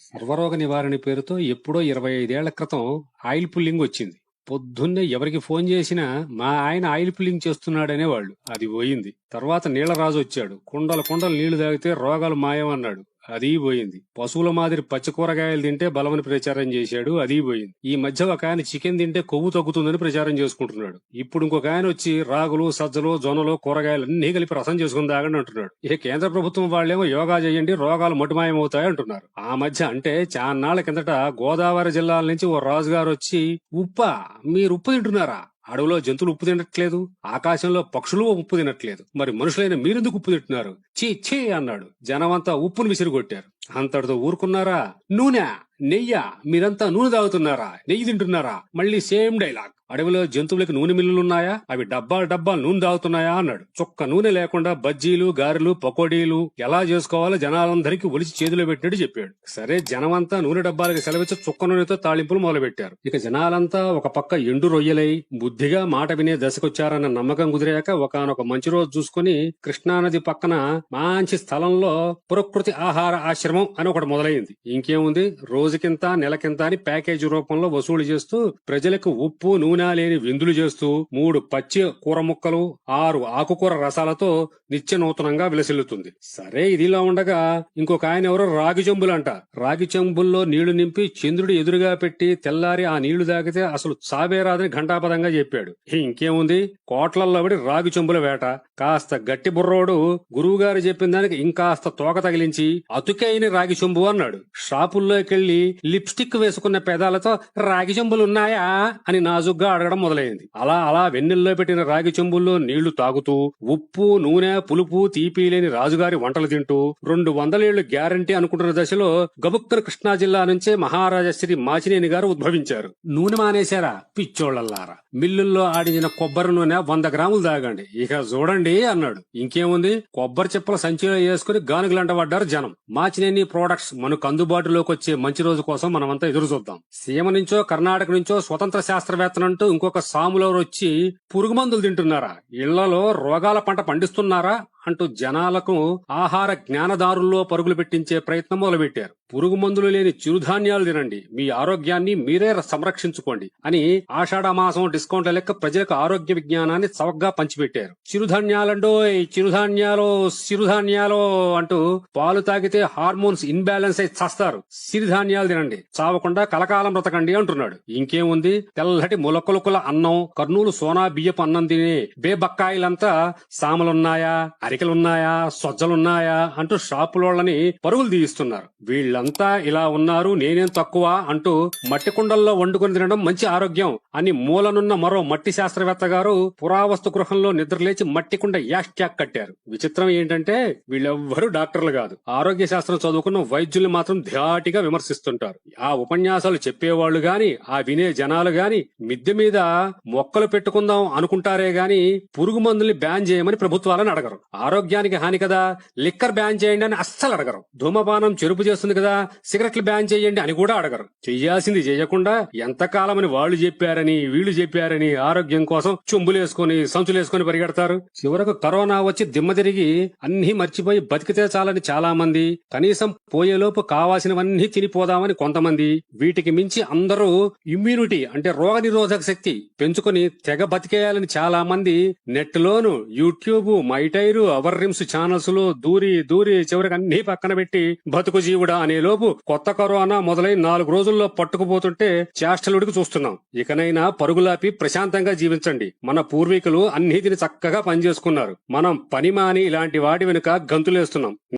సర్వరోగ నివారణ పేరుతో ఎప్పుడో 25 ఏళ్ల క్రితం ఆయిల్ పుల్లింగ్ వచ్చింది. పొద్దున్నే ఎవరికి ఫోన్ చేసినా మా ఆయన ఆయిల్ పుల్లింగ్ చేస్తున్నాడనేవాళ్లు. అది పోయింది. తర్వాత నీళ్లరాజు వచ్చాడు. కుండల కుండలు నీళ్లు తాగితే రోగాలు మాయమన్నాడు. అది పోయింది. పశువుల మాదిరి పచ్చి కూరగాయలు తింటే బలమని ప్రచారం చేశాడు. అది పోయింది. ఈ మధ్య ఒక ఆయన చికెన్ తింటే కొవ్వు తగ్గుతుందని ప్రచారం చేసుకుంటున్నాడు. ఇప్పుడు ఇంకొక ఆయన వచ్చి రాగులు, సజ్జలు, జొన్నలు, కూరగాయలు అన్ని కలిపి రసం చేసుకుని తాగండి అంటున్నాడు. ఇక కేంద్ర ప్రభుత్వం వాళ్ళేమో యోగా చేయండి, రోగాలు మటుమాయమవుతాయి అంటున్నారు. ఆ మధ్య అంటే చాన్నాళ్ల కిందట గోదావరి జిల్లాల నుంచి ఓ రాజుగారు వచ్చి, ఉప్ప మీరు ఉప్పు తింటున్నారా? అడవిలో జంతువులు ఉప్పు తినట్లేదు, ఆకాశంలో పక్షులు ఉప్పు తినట్లేదు, మరి మనుషులైన మీరెందుకు ఉప్పు తింటున్నారు? చీ చీ అన్నాడు. జనమంతా ఉప్పును విసిరిగొట్టారు. అంతటితో ఊరుకున్నారా? నూనె, నెయ్య, మీరంతా నూనె తాగుతున్నారా? నెయ్యి తింటున్నారా? మళ్ళీ సేమ్ డైలాగ్. అడవిలో జంతువులకి నూనె మిల్లులున్నాయా? అవి డబ్బాలు డబ్బాలు నూనె తాగుతున్నాయా అన్నాడు. చుక్క నూనె లేకుండా బజ్జీలు, గారెలు, పకోడీలు ఎలా చేసుకోవాలో జనాలందరికీ ఒలిచి చేతిలో పెట్టినట్టు చెప్పాడు. సరే, జనమంతా నూనె డబ్బాలకు సెలవిచ్చి చుక్క నూనెతో తాళింపులు మొదలుపెట్టారు. ఇక జనాలంతా ఒక పక్క ఎండు రొయ్యలై బుద్ధిగా మాట వినే దశకొచ్చారన్న నమ్మకం కుదిరాక ఒకనొక మంచి రోజు చూసుకుని కృష్ణానది పక్కన మంచి స్థలంలో ప్రకృతి ఆహార ఆశ్రమం అని ఒకటి మొదలైంది. ఇంకేముంది, రోజుకింత నెలకింత అని ప్యాకేజీ రూపంలో వసూలు చేస్తూ ప్రజలకు ఉప్పు నూనె లేని విందులు చేస్తూ 3 పచ్చి కూర ముక్కలు, 6 ఆకుకూర రసాలతో నిత్య నూతనంగా విలసిల్లుతుంది. సరే, ఇదిలా ఉండగా ఇంకొక ఆయన ఎవరో రాగి చెంబులంట. రాగి చెంబుల్లో నీళ్లు నింపి చంద్రుడు ఎదురుగా పెట్టి తెల్లారి ఆ నీళ్లు తాగితే అసలు సావేరాదని ఘంటాపదంగా చెప్పాడు. ఇంకేముంది, కోట్లల్లో పడి రాగి చెంబుల వేట. కాస్త గట్టి బుర్రోడు గురువుగారు చెప్పిన దానికి ఇంకాస్త తోక తగిలించి అతుకైన రాగి చెంబు అన్నాడు. షాపుల్లోకెళ్లి లిప్స్టిక్ వేసుకున్న పెదాలతో రాగి చెంబులున్నాయా అని నాజుగ్గా అడగడం మొదలైంది. అలా అలా వెన్నెల్లో పెట్టిన రాగి చెంబుల్లో నీళ్లు తాగుతూ ఉప్పు, నూనె, పులుపు, తీపి లేని రాజుగారి వంటలు తింటూ 200 ఏళ్లు గ్యారంటీ అనుకుంటున్న దశలో గబుక్కన కృష్ణా జిల్లా నుంచే మహారాజా శ్రీ మాచినేని గారు ఉద్భవించారు. నూనె మానేశారా పిచ్చోళ్లలారా? మిల్లుల్లో ఆడించిన కొబ్బరి నూనె 100 గ్రాములు తాగండి, ఇక చూడండి అన్నాడు. ఇంకేముంది, కొబ్బరి చిప్పల సంచిలో వేసుకుని గానుగులంట పడ్డారు జనం. మాచినేని ప్రొడక్ట్స్ మనకు అందుబాటులోకి వచ్చే మంచి రోజు కోసం మనమంతా ఎదురు చూద్దాం. సీమ నుంచో కర్ణాటక నుంచో స్వతంత్ర శాస్త్రవేత్తనంటూ ఇంకొక సాములవరు వచ్చి పురుగు మందులు తింటున్నారా, ఇళ్లలో రోగాల పంట పండిస్తున్నారా అంటూ జనాలకు ఆహార జ్ఞానదారుల్లో పరుగులు పెట్టించే ప్రయత్నం మొదలుపెట్టారు. పురుగు మందులు లేని చిరుధాన్యాలు తినండి, మీ ఆరోగ్యాన్ని మీరే సంరక్షించుకోండి అని ఆషాఢ మాసం డిస్కౌంట్ల లెక్క ప్రజలకు ఆరోగ్య విజ్ఞానాన్ని చవకగా పంచిపెట్టారు. చిరుధాన్యాలండోయ్, చిరుధాన్యాలో అంటూ పాలు తాగితే హార్మోన్స్ ఇన్బ్యాలెన్స్ అయి చస్తారు, సిరిధాన్యాలు తినండి, చావకుండా కలకాలం బ్రతకండి అంటున్నాడు. ఇంకేముంది, తెల్లటి ములకొలుకుల అన్నం, కర్నూలు సోనా బియ్యపు అన్నం తినే బేబక్కాయిలంతా సామలున్నాయా, అరికలున్నాయా, సొజ్జలున్నాయా అంటూ షాపులోళ్ళని పరుగులు తీయిస్తున్నారు. వీళ్లంతా ఇలా ఉన్నారు, నేనేం తక్కువ అంటూ మట్టి కుండల్లో వండుకొని తినడం మంచి ఆరోగ్యం అని మూలనున్న మరో మట్టి శాస్త్రవేత్త గారు పురావస్తు గృహంలో నిద్రలేచి మట్టి కుండ యాష్ట్యాక్ కట్టారు. విచిత్రం ఏంటంటే వీళ్ళెవ్వరూ డాక్టర్లు కాదు, ఆరోగ్య శాస్త్రం చదువుకున్న వైద్యుల్ని మాత్రం ధాటిగా విమర్శిస్తుంటారు. ఆ ఉపన్యాసాలు చెప్పేవాళ్లు గాని, ఆ వినే జనాలు గాని మిద్దె మీద మొక్కలు పెట్టుకుందాం అనుకుంటారే గాని పురుగు మందుల్ని బ్యాన్ చేయమని ప్రభుత్వాలను అడగరు. ఆరోగ్యానికి హాని కదా, లిక్కర్ బ్యాన్ చేయండి అని అస్సలు అడగరు. ధూమపానం చెరుపు చేస్తుంది కదా, సిగరెట్లు బ్యాన్ చేయండి అని కూడా అడగరు. చెయ్యాల్సింది చేయకుండా ఎంతకాలమని వాళ్ళు చెప్పారని వీళ్లు చెప్పారని ఆరోగ్యం కోసం చెంబులేసుకుని సంచులేసుకుని పరిగెడతారు. చివరకు కరోనా వచ్చి దిమ్మ తిరిగి అన్ని మర్చిపోయి బతికితే చాలని చాలా మంది, కనీసం పోయేలోపు కావాల్సినవన్నీ తినిపోదామని కొంతమంది, వీటికి మించి అందరూ ఇమ్యూనిటీ అంటే రోగ నిరోధక శక్తి పెంచుకుని తెగ బతికేయాలని చాలా మంది నెట్ లోను, యూట్యూబ్, మైటైరు, అవర్ రిమ్స్ ఛానల్స్ లో దూరి చివరికి అన్ని పక్కన పెట్టి బతుకు జీవుడా అనే లోపు కొత్త కరోనా మొదలై 4 రోజుల్లో పట్టుకుపోతుంటే చేష్టలుడికి చూస్తున్నాం. ఇకనైనా పరుగులాపి ప్రశాంతంగా జీవించండి. మన పూర్వీకులు అన్నిటిని చక్కగా పనిచేసుకున్నారు. మనం పని మాని ఇలాంటి వాటి వెనుక గంతులేస్తున్నాం.